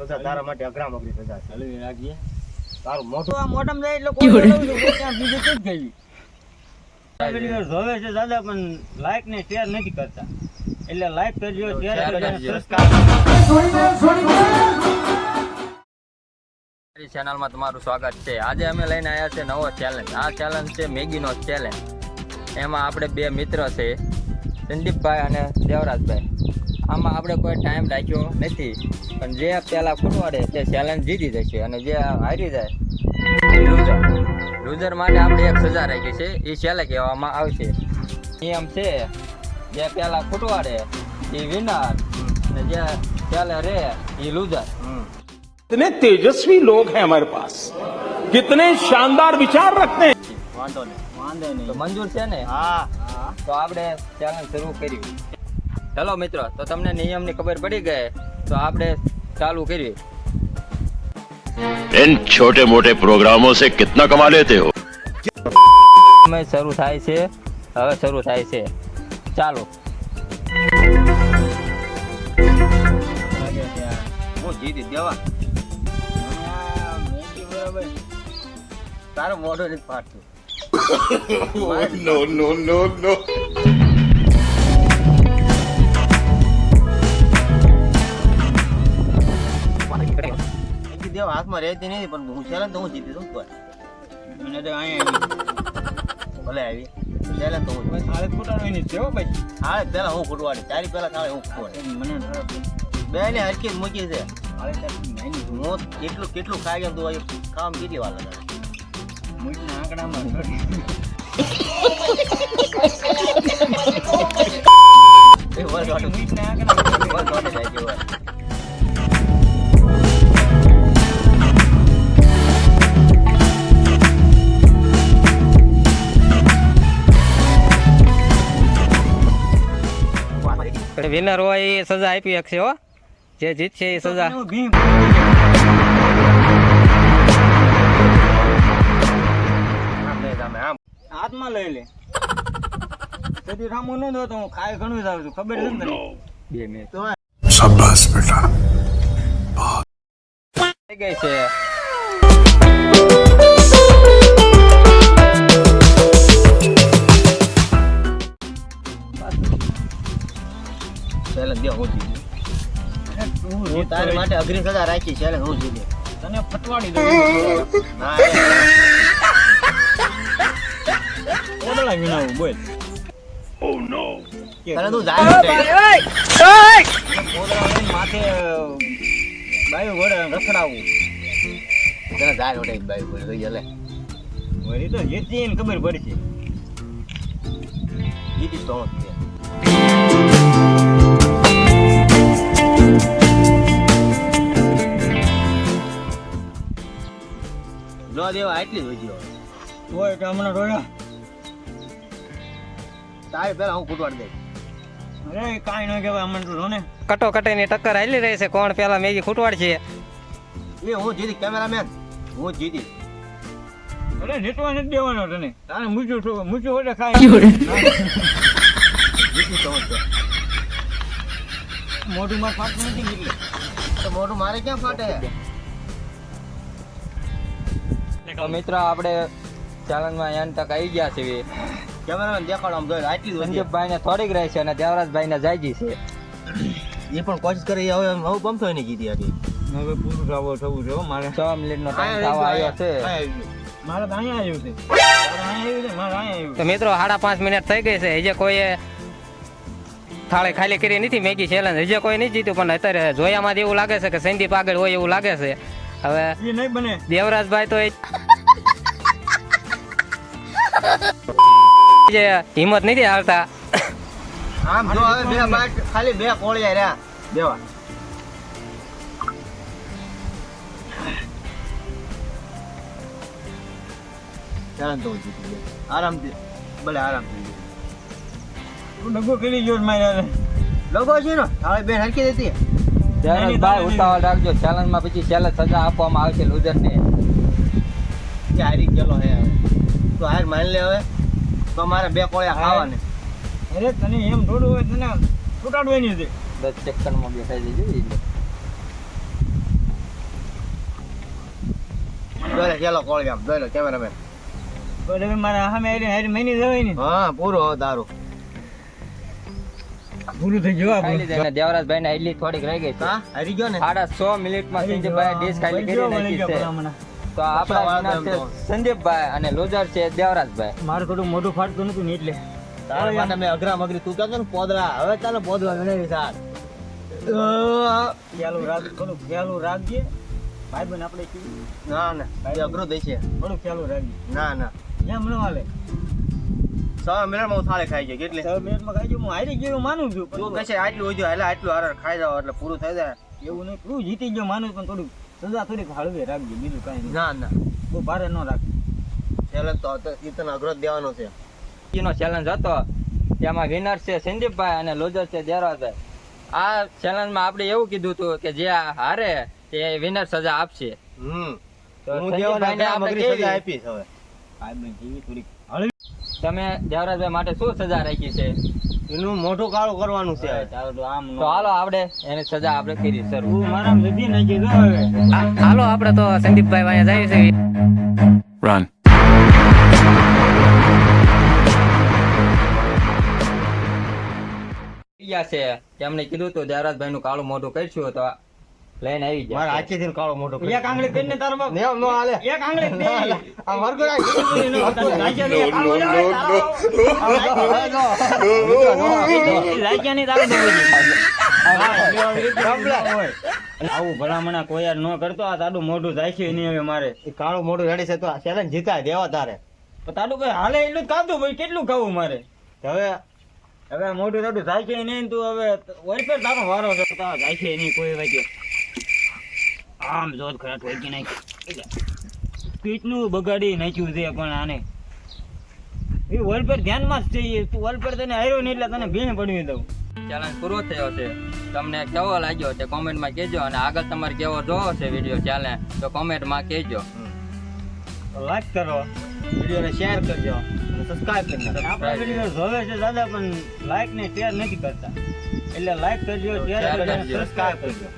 સજા તારા માટે અઘરામ અઘરી સજા છે. હલવી રાખીએ. તારું મોઢું આ મોઢામાં જાય એટલે કોઈ બોલાવું છું, ત્યાં બીજું કંઈ જ ગયું. વિડીયો જોવે છે દાદા પણ લાઈક ને શેર નથી કરતા, એટલે લાઈક કરજો, શેર કરજો, સબસ્ક્રાઇબ મારી ચેનલમાં તમારું સ્વાગત છે. આજે અમે લઈને આવ્યા છે નવો ચેલેન્જ. આ ચેલેન્જ છે મેગીનો ચેલેન્જ. એમાં આપણે બે મિત્ર છે, સંદીપભાઈ અને દેવરાજભાઈ. આમાં આપણે કોઈ ટાઈમ રાખ્યો નથી, પણ જે પહેલાં ફૂટવાડે તે ચેલેન્જ જીતી જશે અને જે હારી જાય એ લૂઝર. લૂઝર માટે આપણે એક સજા રાખી છે, એ છેલ્લે કહેવામાં આવશે. નિયમ છે, જે પહેલાં ફૂટવાડે એ વિનર અને જે છેલ્લે રહે એ લૂઝર. कितने तेजस्वी लोग हैं हमारे पास, कितने शानदार विचार रखते हैं. વાંધો નહીં. વાંધો તો નહીં. મંજૂર છે ને? હા તો આપણે ચેલેન્જ શરૂ કર્યું. ચલો મિત્રો, તો તમને નિયમની ખબર પડી ગઈ, તો આપણે ચાલુ કરીએ. इन छोटे मोटे प्रोग्रामों से कितना कमा लेते हो? સમય શરૂ થાય છે, હવે શરૂ થાય છે. ચાલો. લાગે છે આ. હું જીતી દેવા. મને આ મેગી બરાબર. તારું મોઢું નથી ફાટતું. No, no, no, no. જીતી દેવા હાથમાં રહેતી નથી, પણ હું ચેલેન્જ તો હું જીતી દઉં તો. મને તો અહીંયા ભલે આવી ચેલેન્જ તો હું આવી. થાળે ફૂટાડવાની છે હો ભાઈ. હાલે પેલા હું ફૂટવાડી, તારી પેલા તારે હું ફૂટવાડી. મને થોડો બે ને હરકી જ મૂકી છે. થાળે ચાલી નાની હું કેટલું ખાઈ ગયો તું ખાવા કેટલી વાર લગાડે. મૂઠના આંકડામાં એ વર મૂઠના આંકડામાં દોડે જાય છે વર. વિનર હોય એ સજા આપી શકશે હો. જે જીતશે એ સજા. આમ નહીં તમે આમ. હાથમાં લઈ લે. કદી રામો ન દો તો હું ખાય ઘણું જ આવું છું, ખબર છે ને તને? 2 મિનિટ તો शाबाश बेटा. થઈ ગઈ છે. ચેલેન્જ દે હું જીતી. અરે તું હું જીત તારી તો માટે અઘરી સજા રાખી ચેલેન્જ હું જીતી. તને ફટવાડી દઉં. ના ઓડલા વિનાવું બોલ. તને તું જાય ઓડલા લઈને માથે બાયું ઘોડે રખડાવું. તને જાય રોડે બાઈ બોલ ગઈ લે. વળી તો જીતી ને ખબર પડશે. જીતી તો હું જ છે. જો દેવા આટલી જ હોય. તોય કે હમણાં રોયા. તારી પેલા હું ફૂટવાડ દઈ. અરે કાંઈ ન કહેવાય હમણાં તો જો ને. કટોકટીની ટક્કર હાલી રહી છે, કોણ પેલા મેગી ખૂટવાડ છે. એ હું જીતી કેમેરામેન, હું જીતી. અરે જીતવા નથી દેવાનો તને. તારે મૂછું હોય ખાય. જીતી તો હું જ છે. મોઢું માં ફાટતું નથી એટલે. તો મોઢું મારે ક્યાં ફાટે? તો મિત્રો, આપણે ચેલેન્જમાં એન તક આવી ગયા છીએ. કેમેરામેન દેખાડો આમ જોઈ આટલી જ હોય. સંદીપભાઈને થોડીક રહી છે અને દેવરાજભાઈને જાગી છે. એ પણ કોશિશ કરી હવે હવે બમતો નહીં જીતી હતી. હવે પૂરું થવું છે હો મારે. 6 મિનિટનો ટાઈમ થવા આવ્યો છે. મારે તો અહીંયા આવ્યું છે. તારે અહીંયા આવ્યું છે, મારે અહીંયા આવ્યું તો મિત્રો 5.5 મિનિટ થઈ ગઈ છે. હજે કોઈએ થાળી ખાલી કરી નથી મેગી ચેલેન્જ. હજે કોઈ નહીં જીત્યું, પણ અત્યારે જોયામાં એવું લાગે છે કે સંદીપ આગળ હોય એવું લાગે છે. હવે છે. એ નહીં બને. દેવરાજભાઈ તો જે હિંમત નથી હાલતા. આમ જો હવે બે બાટ ખાલી બે કોળિયા રહ્યા દેવા. ચાલ તો જીતી ગયા. આરામથી ભલે આરામથી. તું ડગો કરી ગયો મારે. લોકો છે ને હવે બેન હરકી દેતી. દેવરાજભાઈ ઉતાવળ રાખજો. ચેલેન્જમાં પછી છેલ્લે સજા આપવામાં આવશે લૂઝરને. કે હારી ગયેલો હે હવે. તો હાર માની લે હવે. તો મારે બે કોળિયા ખાવાને. અરે તને એમ થોડું હોય તને ફૂટાડવાની છે. 10 સેકન્ડમાં બેસાઈ જજો. જોઈ લે ચેલો કોળી આમ જોઈ લો કેમેરામેન. તો હવે મારા સામે હારી મહિની જવાય ને હા પૂરો દારૂ પૂરું થઈ ગયું ખાઈ લીધા અને દેવરાજભાઈ ને એટલી થોડીક રહી ગઈ છે. હા હારી ગયો ને 6.5 મિનિટમાં સંદીપભાઈ ડીશ ખાલી કરી નાખી છે. તો આપણા winner છે સંદીપભાઈ અને લોઝર છે દેવરાજભાઈ. મારું થોડું મોઢું ફાટતું નતું ને એટલે તારે મને મેં અઘરા મગરી તું કહેતો ને પોદરા હવે ચાલો પોદરા ગણાવી સાર ખ્યાલું રાખ થોડું ખ્યાલું રાખજે ભાઈ બન આપણે કેવું ના ના એ અઘરું થઈ છે થોડું ખ્યાલું રાખજે ના ના એમ ન હાલે 6 મિનિટમાં હું થાળે ખાઈ ગયો કેટલી 6 મિનિટમાં ખાઈ ગયું હું હારી ગયો એવું માનું છું તું કહેશે આટલું હોય એટલે આટલું હારે ખાઈ જાવ એટલે પૂરું થઈ જાય એવું નહીં તું જીતી ગયો માનું પણ થોડું સજા થોડીક હળવે રાખજે બીજું કાંઈ નહીં ના ના બહુ ભારે ન રાખ ચેલેન્જ તો તને અઘરો જ દેવાનો છે નો ચેલેન્જ હતો તેમાં વિનર છે સંદીપભાઈ અને લોઝર છે દેવરાજભાઈ. આ ચેલેન્જમાં આપણે એવું કીધું હતું કે જે હારે તે વિનર સજા આપશે. તો હું સંદીપભાઈને દેવાના આપણે મગરી સજા કેવી? આપીશ હવે ભાઈ બન જેવી થોડીક હળવી તમે દેવરાજભાઈ માટે શું સજા રાખી છે? એનું મોઢું કાળું કરવાનું છે હવે. તારો તો આમ તો હાલો આપણે એની સજા આપણે કરી શરૂ. તું મારા લીધી નાખી દો હવે હાલો આપણે તો સંદીપભાઈ વાયા જાય છે Run. ગયા છે તેમણે કીધું હતું દેવરાજભાઈ નું કાળું મોઢું કરશું તો લઈને આવી મારા જાય. હાથેથી કાળો મોઢો કરી. એક આંગળી કરીને તારો બાપ ને એમ ન હાલે એક આંગળી દે આ મરઘો રાખ. રાજ્યની તારો આવું ભલામણા કોઈ યાર ન કરતો આ તાડું મોઢું જાય છે નહીં હવે મારે એ કાળું મોઢું રેડી છે તો આ challenge જીતાય દેવા તારે પણ તાડું કઈ હાલે એટલું જ ખાધું ભાઈ કેટલું ખાવું મારે હવે હવે આ મોઢું તાડું જાય છે નહીં તું હવે વળી ફેર તારો વારો છે તો તારો જાય છે નહીં કોઈ વાગે આમ જોત ખરા ઠોકી નાખી કેટલું બગાડી નાખ્યું છે પણ આને એ વોલ પર ધ્યાનમાં જ છે તું વોલ પર તને આવ્યો નહીં એટલે તને ભીણ પડવી દઉં ચેલેન્જ પૂરો થયો છે. તમને કેવો લાગ્યો તે કોમેન્ટમાં કહેજો અને આગળ તમારે કેવો જોવો છે વિડીયો ચેલેન્જ તો કોમેન્ટમાં કહેજો. લાઈક કરો વિડીયોને શેર કરજો અને સબસ્ક્રાઇબ કરી નાખજો. આપણા વિડીયો જોવે છે દાદા પણ લાઈક ને શેર નથી કરતા એટલે લાઈક કરજો શેર Share કરજો કરજો. સબસ્ક્રાઇબ કરજો.